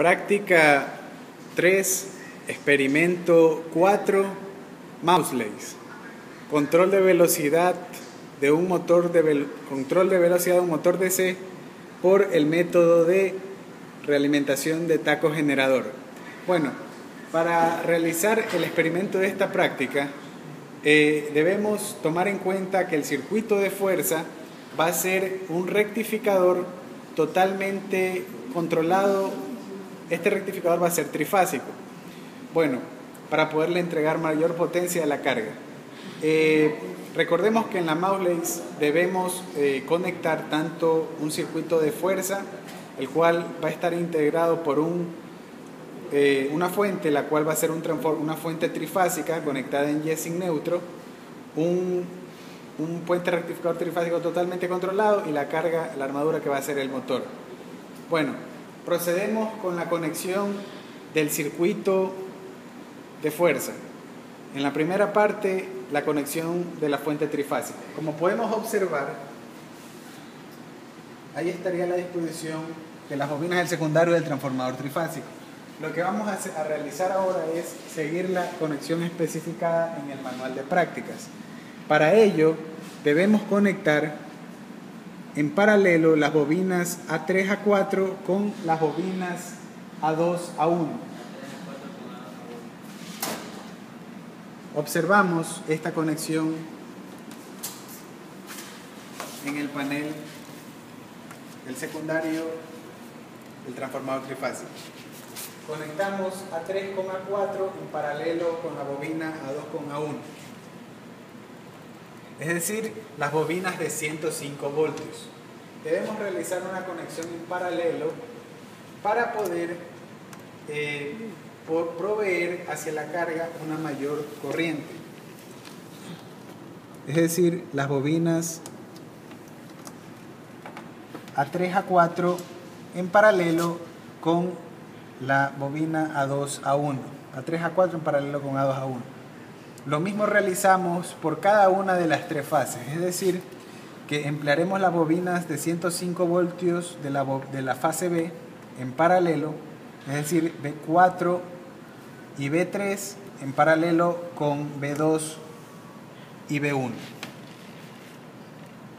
Práctica 3, experimento 4, Maudslay's. Control de velocidad de un motor DC por el método de realimentación de taco generador. Bueno, para realizar el experimento de esta práctica debemos tomar en cuenta que el circuito de fuerza va a ser un rectificador totalmente controlado. Este rectificador va a ser trifásico. Bueno, para poderle entregar mayor potencia a la carga. Recordemos que en la Maudslay's debemos conectar tanto un circuito de fuerza, el cual va a estar integrado por una fuente, la cual va a ser una fuente trifásica conectada en Y sin neutro, un puente rectificador trifásico totalmente controlado y la carga, la armadura que va a ser el motor. Bueno, procedemos con la conexión del circuito de fuerza. En la primera parte, la conexión de la fuente trifásica. Como podemos observar, ahí estaría la disposición de las bobinas del secundario del transformador trifásico. Lo que vamos a realizar ahora es seguir la conexión especificada en el manual de prácticas. Para ello, debemos conectar en paralelo las bobinas A3 a 4 con las bobinas A2 a 1. Observamos esta conexión en el panel del secundario del transformador trifásico. Conectamos A3 con A4 en paralelo con la bobina A2 con A1. Es decir, las bobinas de 105 voltios. Debemos realizar una conexión en paralelo para poder proveer hacia la carga una mayor corriente. Es decir, las bobinas A3 a 4 en paralelo con la bobina A2 a 1. A3 a 4 en paralelo con A2 a 1. Lo mismo realizamos por cada una de las tres fases, es decir, que emplearemos las bobinas de 105 voltios de la fase B en paralelo, es decir, B4 y B3 en paralelo con B2 y B1.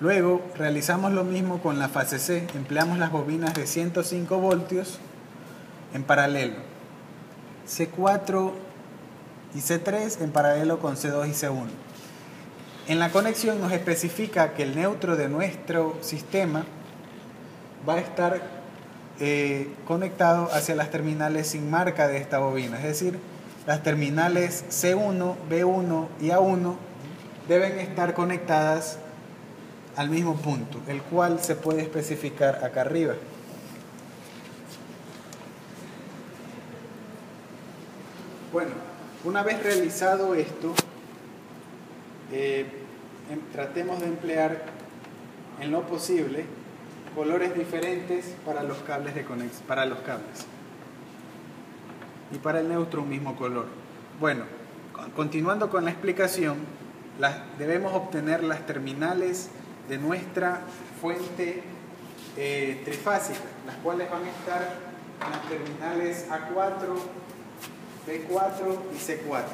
Luego realizamos lo mismo con la fase C, empleamos las bobinas de 105 voltios en paralelo, C4 y C3 en paralelo con C2 y C1. En la conexión nos especifica que el neutro de nuestro sistema va a estar conectado hacia las terminales sin marca de esta bobina, es decir, las terminales C1, B1 y A1 deben estar conectadas al mismo punto, el cual se puede especificar acá arriba. Bueno, una vez realizado esto, tratemos de emplear en lo posible colores diferentes para los cables de conexión, para los cables, y para el neutro un mismo color. Bueno, continuando con la explicación, debemos obtener las terminales de nuestra fuente trifásica, las cuales van a estar en las terminales A4, B4 y C4,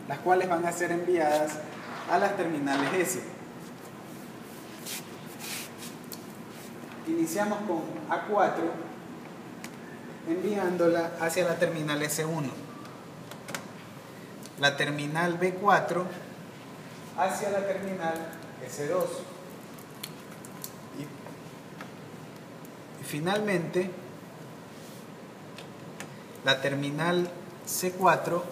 las cuales van a ser enviadas a las terminales S. Iniciamos con A4 enviándola hacia la terminal S1, la terminal B4 hacia la terminal S2 y finalmente la terminal C4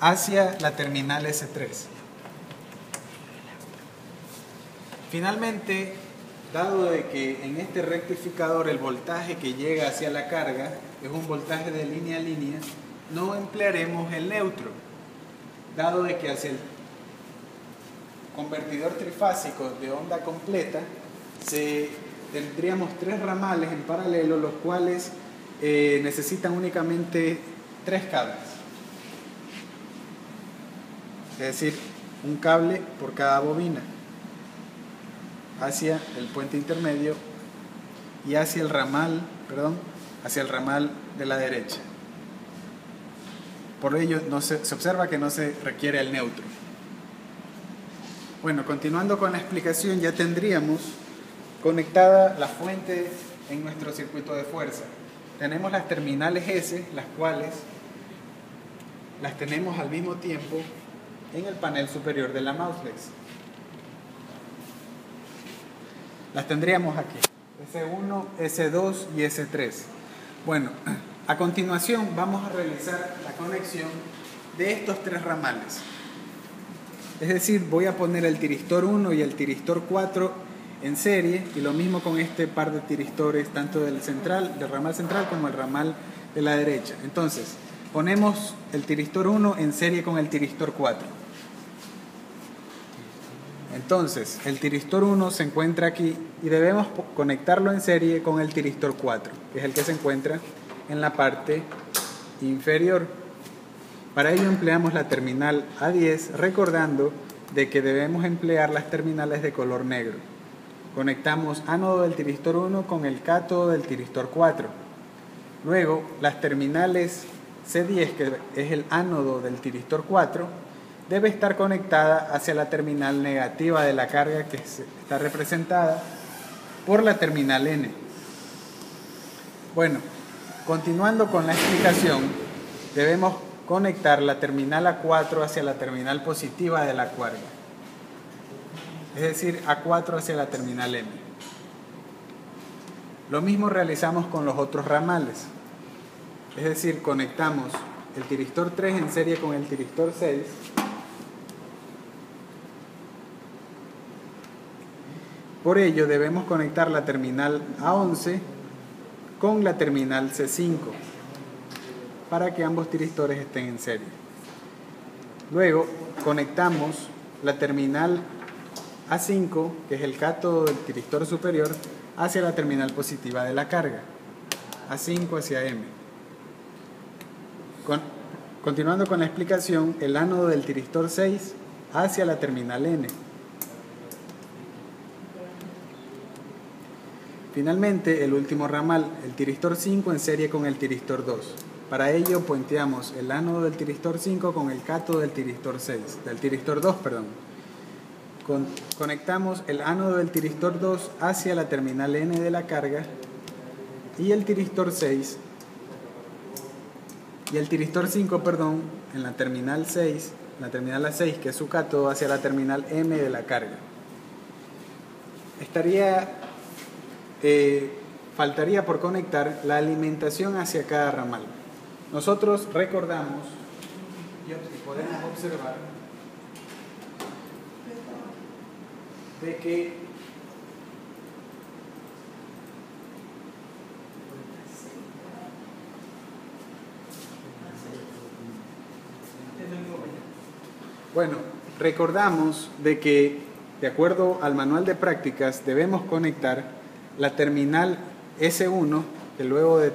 hacia la terminal S3. Finalmente, dado de que en este rectificador el voltaje que llega hacia la carga es un voltaje de línea a línea, no emplearemos el neutro, dado de que hacia el convertidor trifásico de onda completa tendríamos tres ramales en paralelo, los cuales necesitan únicamente tres cables, es decir, un cable por cada bobina. hacia el puente intermedio y hacia el ramal, de la derecha. Por ello se observa que no se requiere el neutro. Bueno, continuando con la explicación, ya tendríamos conectada la fuente en nuestro circuito de fuerza. Tenemos las terminales S, las cuales las tenemos al mismo tiempo en el panel superior de la Mausplex. Las tendríamos aquí, S1, S2 y S3. Bueno, a continuación vamos a realizar la conexión de estos tres ramales. Es decir, voy a poner el tiristor 1 y el tiristor 4 en serie, y lo mismo con este par de tiristores, tanto del ramal central como el ramal de la derecha. Entonces, ponemos el tiristor 1 en serie con el tiristor 4. Entonces, el tiristor 1 se encuentra aquí y debemos conectarlo en serie con el tiristor 4, que es el que se encuentra en la parte inferior. Para ello empleamos la terminal A10, recordando de que debemos emplear las terminales de color negro. Conectamos ánodo del tiristor 1 con el cátodo del tiristor 4. Luego, las terminales C10, que es el ánodo del tiristor 4, debe estar conectada hacia la terminal negativa de la carga, que está representada por la terminal N. Bueno, continuando con la explicación, debemos conectar la terminal A4 hacia la terminal positiva de la carga, es decir, A4 hacia la terminal M. Lo mismo realizamos con los otros ramales, es decir, conectamos el tiristor 3 en serie con el tiristor 6, por ello debemos conectar la terminal A11 con la terminal C5 para que ambos tiristores estén en serie. Luego conectamos la terminal A5, que es el cátodo del tiristor superior, hacia la terminal positiva de la carga, A5 hacia M. Continuando con la explicación, el ánodo del tiristor 6 hacia la terminal N. Finalmente, el último ramal, el tiristor 5 en serie con el tiristor 2. Para ello puenteamos el ánodo del tiristor 5 con el cátodo del tiristor 2. Conectamos el ánodo del tiristor 2 hacia la terminal N de la carga y el tiristor 6 y el tiristor 5, en la terminal 6, la terminal A6, que es su cátodo, hacia la terminal M de la carga. Faltaría por conectar la alimentación hacia cada ramal. Nosotros recordamos y podemos observar de que de acuerdo al manual de prácticas debemos conectar la terminal S1, que luego de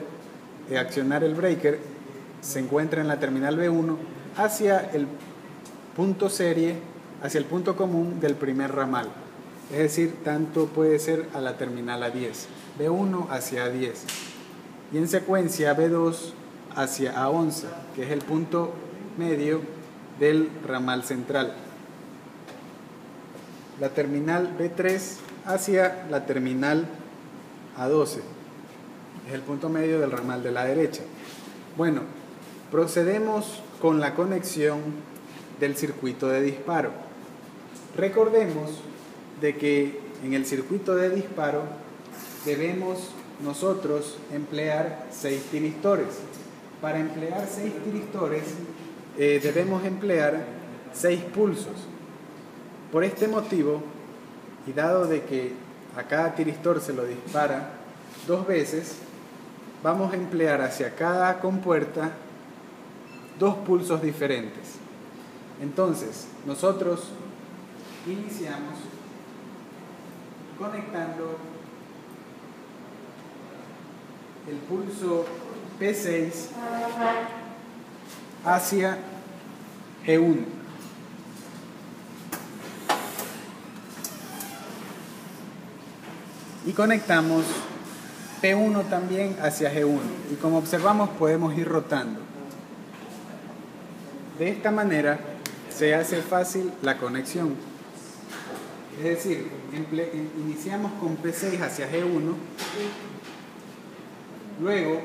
accionar el breaker se encuentra en la terminal B1, hacia el punto serie, hacia el punto común del primer ramal. Es decir, tanto puede ser a la terminal A10, B1 hacia A10, y en secuencia B2 hacia A11, que es el punto medio del ramal central. La terminal B3 hacia la terminal A12, es el punto medio del ramal de la derecha. Bueno, procedemos con la conexión del circuito de disparo. Recordemos de que en el circuito de disparo debemos nosotros emplear 6 tiristores. Para emplear 6 tiristores debemos emplear 6 pulsos. Por este motivo, y dado de que a cada tiristor se lo dispara 2 veces, vamos a emplear hacia cada compuerta 2 pulsos diferentes. Entonces, nosotros iniciamos conectando el pulso P6 hacia E1. y conectamos P1 también hacia G1. Y como observamos, podemos ir rotando. De esta manera se hace fácil la conexión. Es decir, iniciamos con P6 hacia G1, luego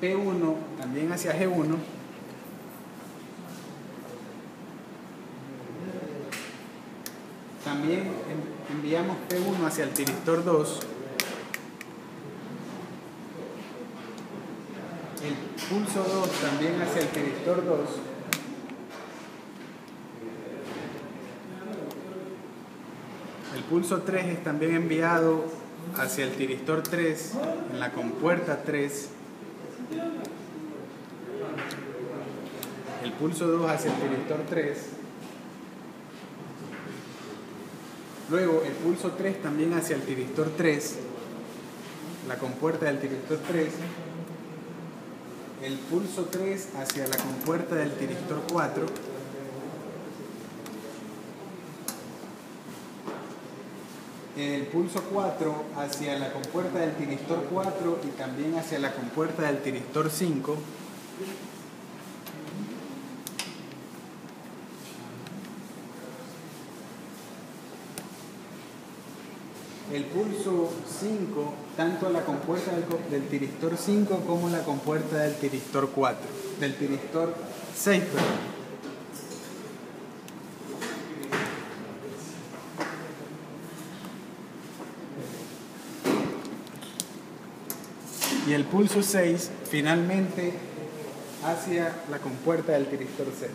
P1 también hacia G1, también enviamos P1 hacia el tiristor 2, el pulso 2 también hacia el tiristor 2, el pulso 3 es también enviado hacia el tiristor 3 en la compuerta 3, el pulso 2 hacia el tiristor 3, luego el pulso 3 también hacia el tiristor 3, la compuerta del tiristor 3, el pulso 3 hacia la compuerta del tiristor 4, el pulso 4 hacia la compuerta del tiristor 4 y también hacia la compuerta del tiristor 5, el pulso 5 tanto a la compuerta del tiristor 5 como la compuerta del tiristor 4, del tiristor 6, perdón. Y el pulso 6 finalmente hacia la compuerta del tiristor 6.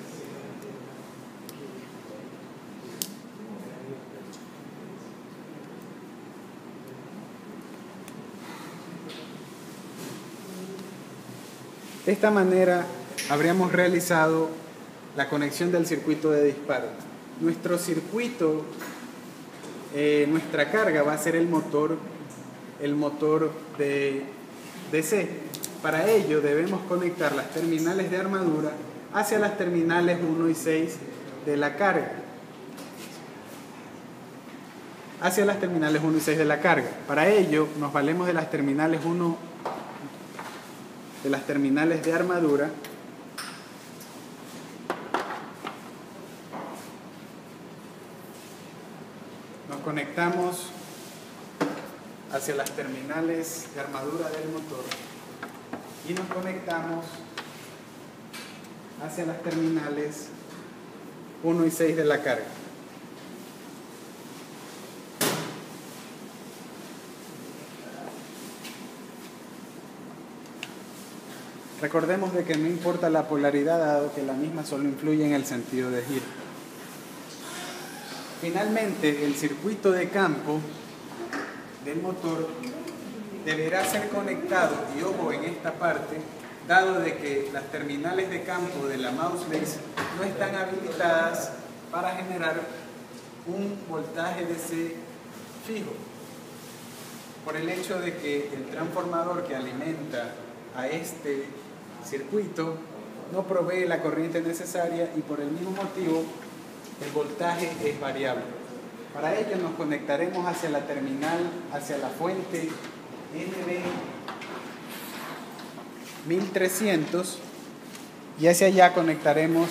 De esta manera habríamos realizado la conexión del circuito de disparo. Nuestro circuito, nuestra carga va a ser el motor de DC. Para ello debemos conectar las terminales de armadura hacia las terminales 1 y 6 de la carga. Hacia las terminales 1 y 6 de la carga. Para ello nos valemos de las terminales 1, de las terminales de armadura, nos conectamos hacia las terminales de armadura del motor y nos conectamos hacia las terminales 1 y 6 de la carga. Recordemos de que no importa la polaridad, dado que la misma solo influye en el sentido de giro. Finalmente, el circuito de campo del motor deberá ser conectado, y ojo en esta parte, dado de que las terminales de campo de la mouselace no están habilitadas para generar un voltaje DC fijo, por el hecho de que el transformador que alimenta a este circuito no provee la corriente necesaria y por el mismo motivo el voltaje es variable. Para ello nos conectaremos hacia la terminal, hacia la fuente NB 1300 y hacia allá conectaremos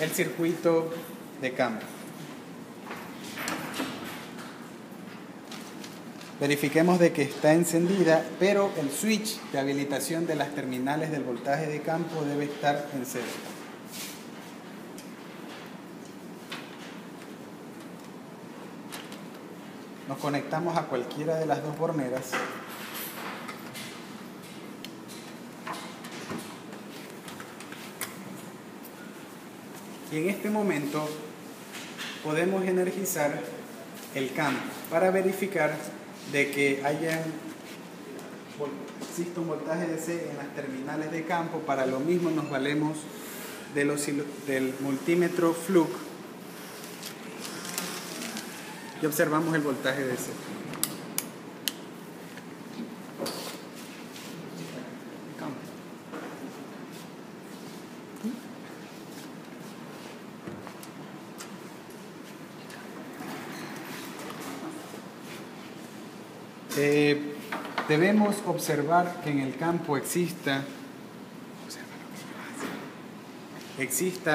el circuito de campo. Verifiquemos de que está encendida, pero el switch de habilitación de las terminales del voltaje de campo debe estar en cero. Nos conectamos a cualquiera de las dos borneras. Y en este momento podemos energizar el campo para verificar de que existe un voltaje DC en las terminales de campo. Para lo mismo nos valemos del multímetro Fluke y observamos el voltaje DC. Debemos observar que en el campo exista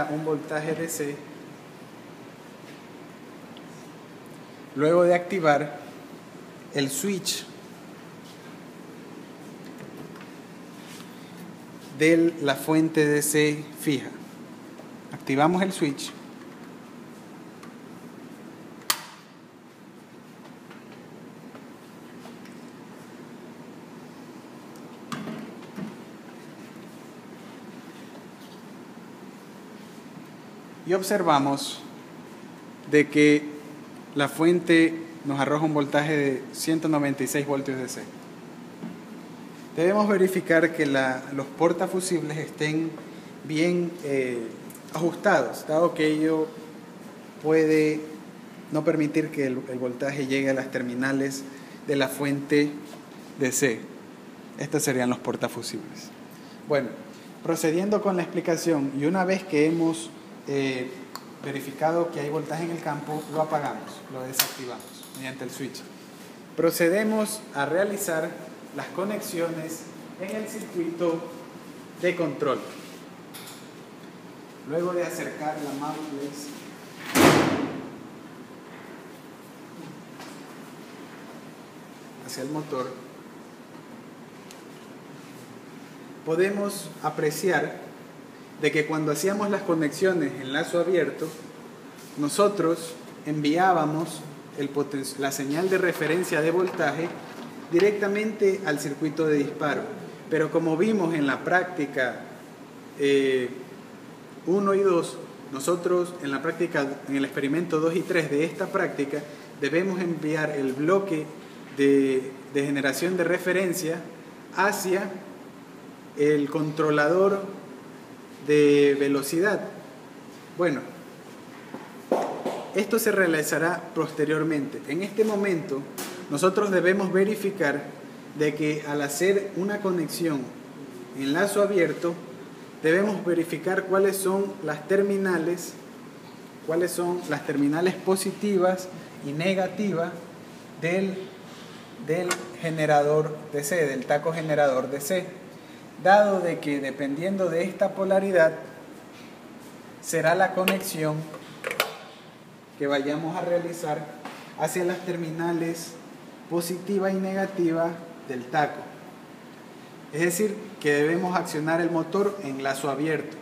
un voltaje DC. Luego de activar el switch de la fuente DC fija. Activamos el switch. Y observamos de que la fuente nos arroja un voltaje de 196 voltios DC. Debemos verificar que los portafusibles estén bien ajustados, dado que ello puede no permitir que el voltaje llegue a las terminales de la fuente DC. Estos serían los portafusibles. Bueno, procediendo con la explicación, y una vez que hemos verificado que hay voltaje en el campo, lo apagamos, lo desactivamos mediante el switch. Procedemos a realizar las conexiones en el circuito de control. Luego de acercar la mouse hacia el motor, podemos apreciar de que cuando hacíamos las conexiones en lazo abierto, nosotros enviábamos la señal de referencia de voltaje directamente al circuito de disparo. Pero como vimos en la práctica 1 y 2, nosotros en la práctica, en el experimento 2 y 3 de esta práctica, debemos enviar el bloque de generación de referencia hacia el controlador de velocidad. Bueno, esto se realizará posteriormente. En este momento, nosotros debemos verificar de que al hacer una conexión en lazo abierto, debemos verificar cuáles son las terminales positivas y negativas del generador DC, del taco generador DC. Dado de que dependiendo de esta polaridad será la conexión que vayamos a realizar hacia las terminales positiva y negativa del taco. Es decir, que debemos accionar el motor en lazo abierto.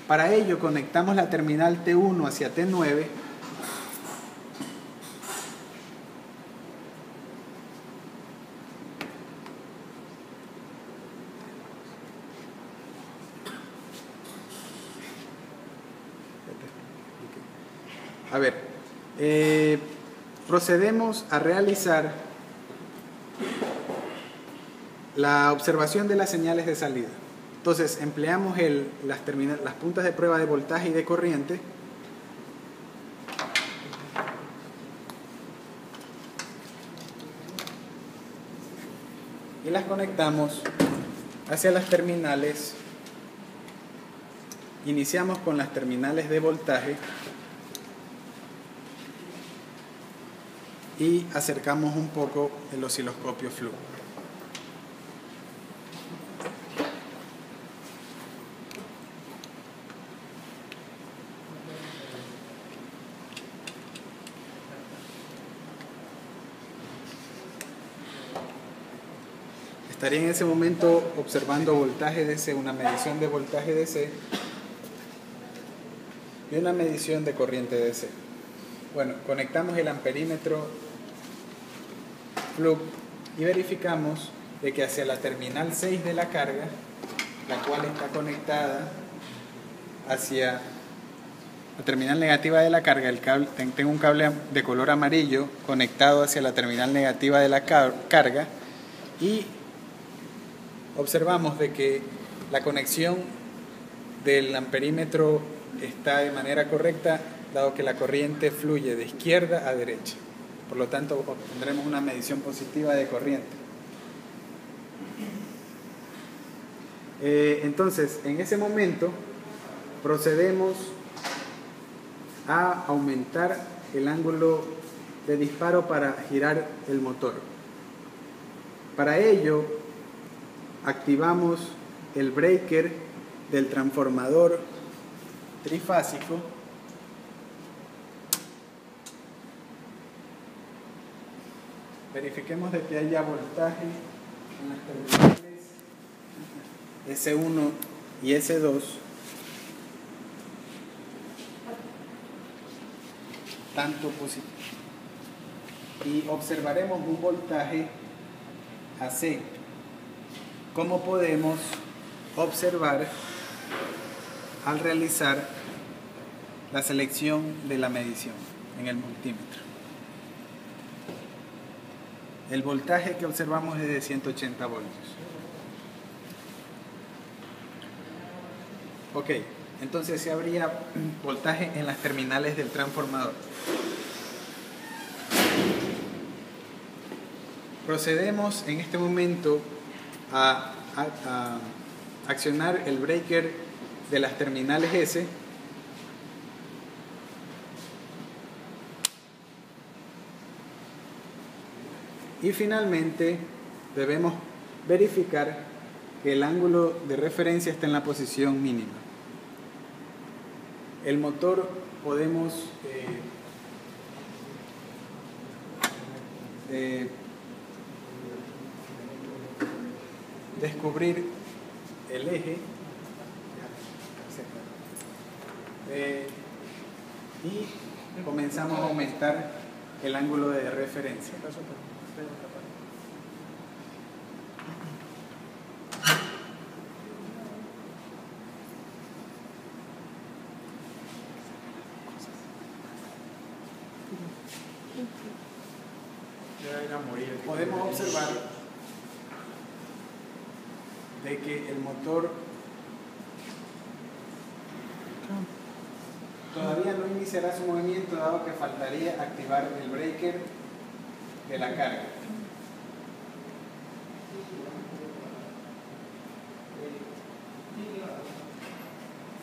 Para ello conectamos la terminal T1 hacia T9 procedemos a realizar la observación de las señales de salida. Entonces empleamos las puntas de prueba de voltaje y de corriente y las conectamos hacia las terminales. Iniciamos con las terminales de voltaje y acercamos un poco el osciloscopio flujo. Estaría en ese momento observando voltaje DC, una medición de voltaje DC y una medición de corriente DC. Bueno, conectamos el amperímetro plug y verificamos de que hacia la terminal 6 de la carga, la cual está conectada hacia la terminal negativa de la carga, tengo un cable de color amarillo conectado hacia la terminal negativa de la carga, y observamos de que la conexión del amperímetro está de manera correcta, dado que la corriente fluye de izquierda a derecha. Por lo tanto, obtendremos una medición positiva de corriente. Entonces, en ese momento, procedemos a aumentar el ángulo de disparo para girar el motor. Para ello, activamos el breaker del transformador trifásico. Verifiquemos de que haya voltaje en las terminales S1 y S2, tanto positivo, y observaremos un voltaje AC, como podemos observar al realizar la selección de la medición en el multímetro. El voltaje que observamos es de 180 voltios. Ok, entonces se habría voltaje en las terminales del transformador. Procedemos en este momento a accionar el breaker de las terminales S. Y finalmente debemos verificar que el ángulo de referencia está en la posición mínima. El motor podemos descubrir el eje y comenzamos a aumentar el ángulo de referencia. Podemos observar de que el motor todavía no iniciará su movimiento, dado que faltaría activar el breaker de la carga.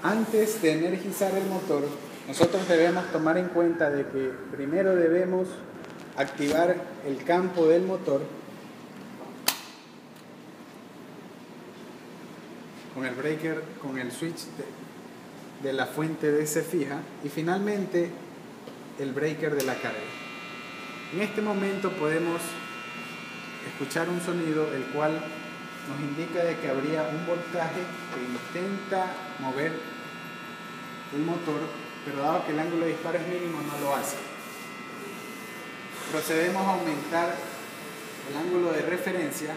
Antes de energizar el motor, nosotros debemos tomar en cuenta de que primero debemos activar el campo del motor con el breaker, con el switch de la fuente de DC fija, y finalmente el breaker de la carga. En este momento podemos escuchar un sonido el cual nos indica de que habría un voltaje que intenta mover el motor, pero dado que el ángulo de disparo es mínimo no lo hace. Procedemos a aumentar el ángulo de referencia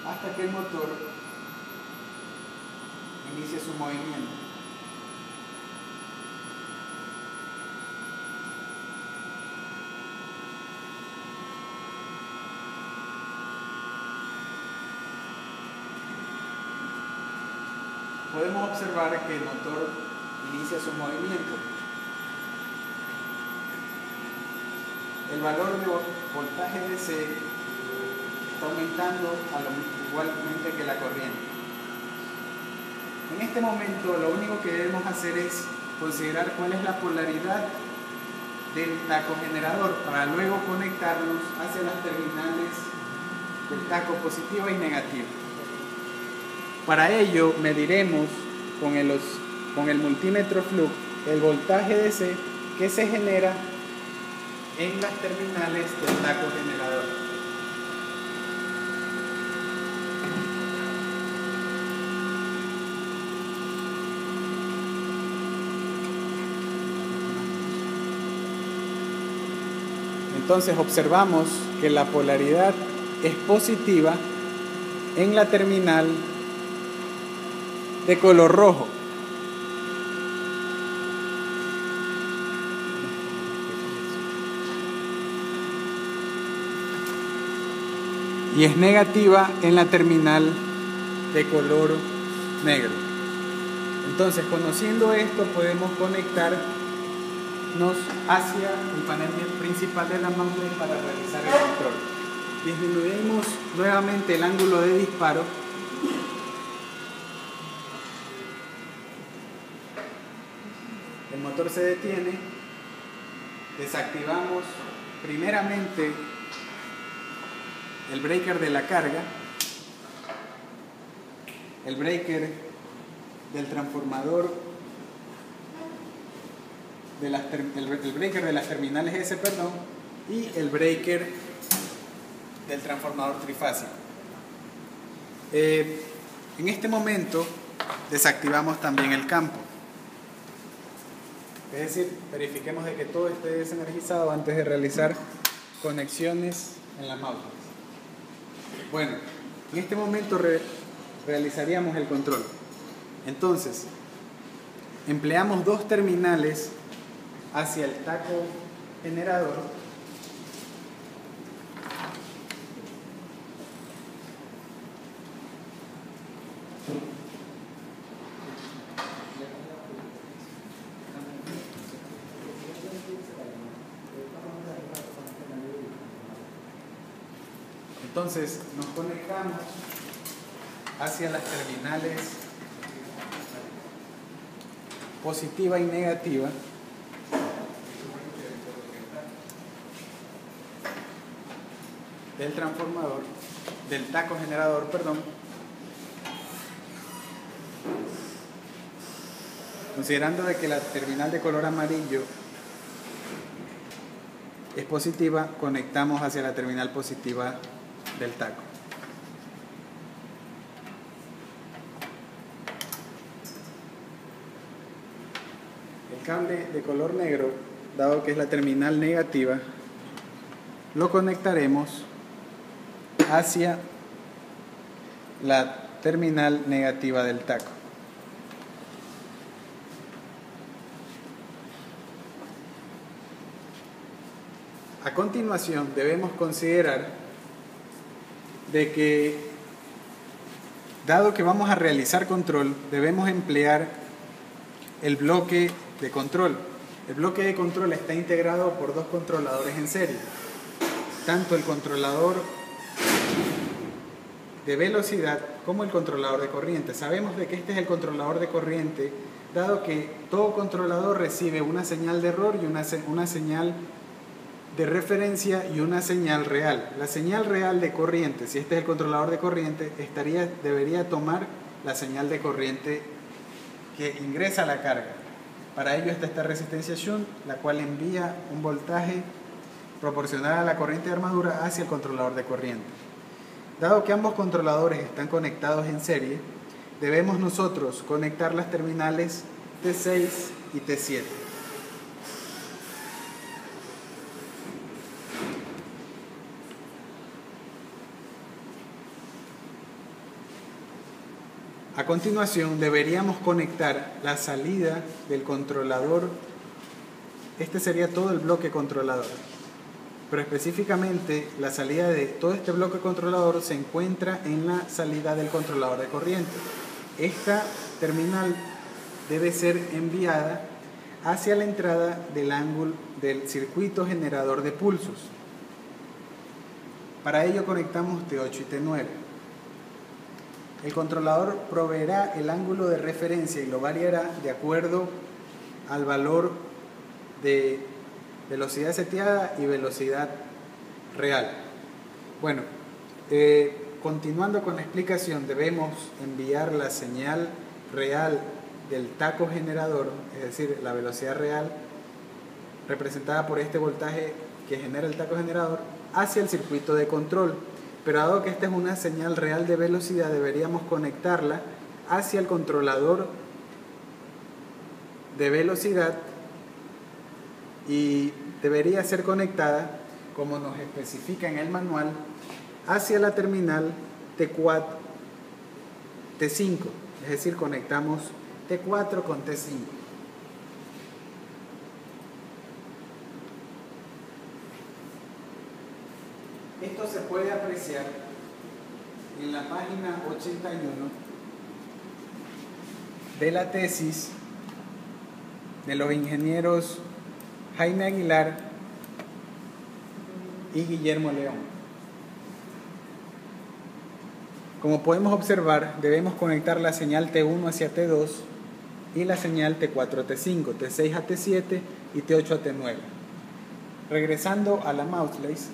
hasta que el motor inicie su movimiento. Podemos observar que el motor inicia su movimiento. El valor de voltaje DC está aumentando igualmente que la corriente. En este momento lo único que debemos hacer es considerar cuál es la polaridad del taco generador para luego conectarnos hacia las terminales del taco positiva y negativa. Para ello mediremos con el multímetro Fluke el voltaje DC que se genera en las terminales del taco generador. Entonces observamos que la polaridad es positiva en la terminal de color rojo. Y es negativa en la terminal de color negro. Entonces, conociendo esto, podemos conectarnos hacia el panel principal de la mouse para realizar el control. disminuimos nuevamente el ángulo de disparo. El motor se detiene, desactivamos primeramente el breaker de la carga, el breaker del transformador, el breaker de las terminales S, perdón, y el breaker del transformador trifásico. En este momento desactivamos también el campo. Es decir, verifiquemos de que todo esté desenergizado antes de realizar conexiones en las máquinas. Bueno, en este momento realizaríamos el control. Entonces, empleamos dos terminales hacia el taco generador. Entonces nos conectamos hacia las terminales positiva y negativa del transformador, del taco generador, perdón, considerando de que la terminal de color amarillo es positiva, conectamos hacia la terminal positiva del taco. El cable de color negro, dado que es la terminal negativa, lo conectaremos hacia la terminal negativa del taco. A continuación debemos considerar de que, dado que vamos a realizar control, debemos emplear el bloque de control. El bloque de control está integrado por dos controladores en serie, tanto el controlador de velocidad como el controlador de corriente. Sabemos de que este es el controlador de corriente, dado que todo controlador recibe una señal de error y una señal de referencia y una señal real. La señal real de corriente, si este es el controlador de corriente, debería tomar la señal de corriente que ingresa a la carga. Para ello está esta resistencia shunt, la cual envía un voltaje proporcional a la corriente de armadura hacia el controlador de corriente. Dado que ambos controladores están conectados en serie, debemos nosotros conectar las terminales T6 y T7. A continuación deberíamos conectar la salida del controlador. Este sería todo el bloque controlador, pero específicamente la salida de todo este bloque controlador se encuentra en la salida del controlador de corriente. Esta terminal debe ser enviada hacia la entrada del ángulo del circuito generador de pulsos. Para ello conectamos T8 y T9. El controlador proveerá el ángulo de referencia y lo variará de acuerdo al valor de velocidad seteada y velocidad real. Bueno, continuando con la explicación, debemos enviar la señal real del taco generador, es decir, la velocidad real representada por este voltaje que genera el taco generador, hacia el circuito de control. Pero dado que esta es una señal real de velocidad, deberíamos conectarla hacia el controlador de velocidad y debería ser conectada, como nos especifica en el manual, hacia la terminal T4, T5, es decir, conectamos T4 con T5. Esto se puede apreciar en la página 81 de la tesis de los ingenieros Jaime Aguilar y Guillermo León. Como podemos observar, debemos conectar la señal T1 hacia T2 y la señal T4 a T5, T6 a T7 y T8 a T9. Regresando a la mouselace,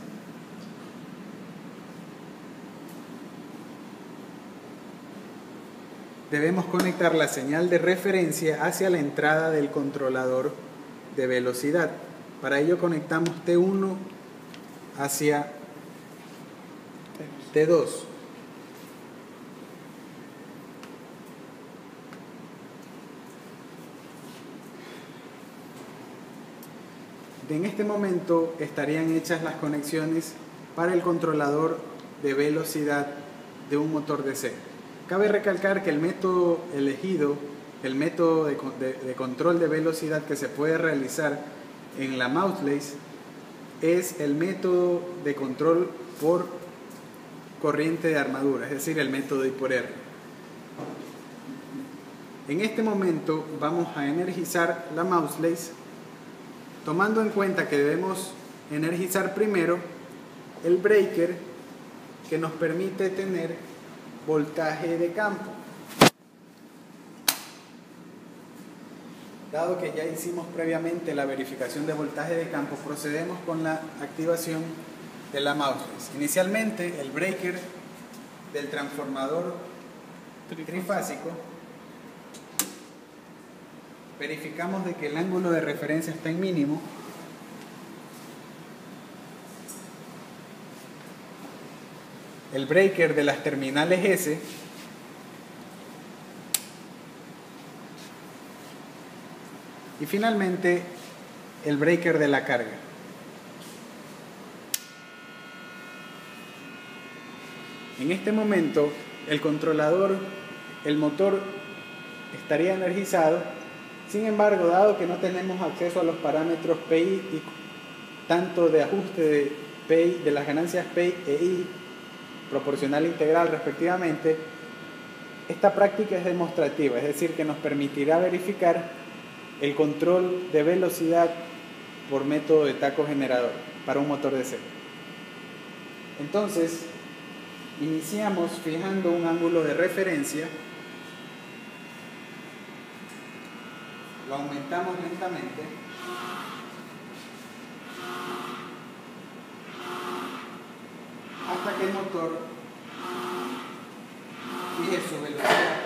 debemos conectar la señal de referencia hacia la entrada del controlador de velocidad. Para ello conectamos T1 hacia T2. En este momento estarían hechas las conexiones para el controlador de velocidad de un motor DC. Cabe recalcar que el método elegido, el método de control de velocidad que se puede realizar en la mouselace, es el método de control por corriente de armadura, es decir, el método I por R. En este momento vamos a energizar la mouselace, tomando en cuenta que debemos energizar primero el breaker que nos permite tener voltaje de campo. Dado que ya hicimos previamente la verificación de voltaje de campo, procedemos con la activación de la mouselace. Inicialmente, el breaker del transformador trifásico, verificamos de que el ángulo de referencia está en mínimo. El breaker de las terminales S y finalmente el breaker de la carga. En este momento el controlador, el motor estaría energizado. Sin embargo, dado que no tenemos acceso a los parámetros PI y tanto de ajuste de PI, de las ganancias PI e I, proporcional e integral respectivamente, esta práctica es demostrativa, es decir, que nos permitirá verificar el control de velocidad por método de taco generador para un motor DC. Entonces, iniciamos fijando un ángulo de referencia, lo aumentamos lentamente hasta que el motor fije su velocidad.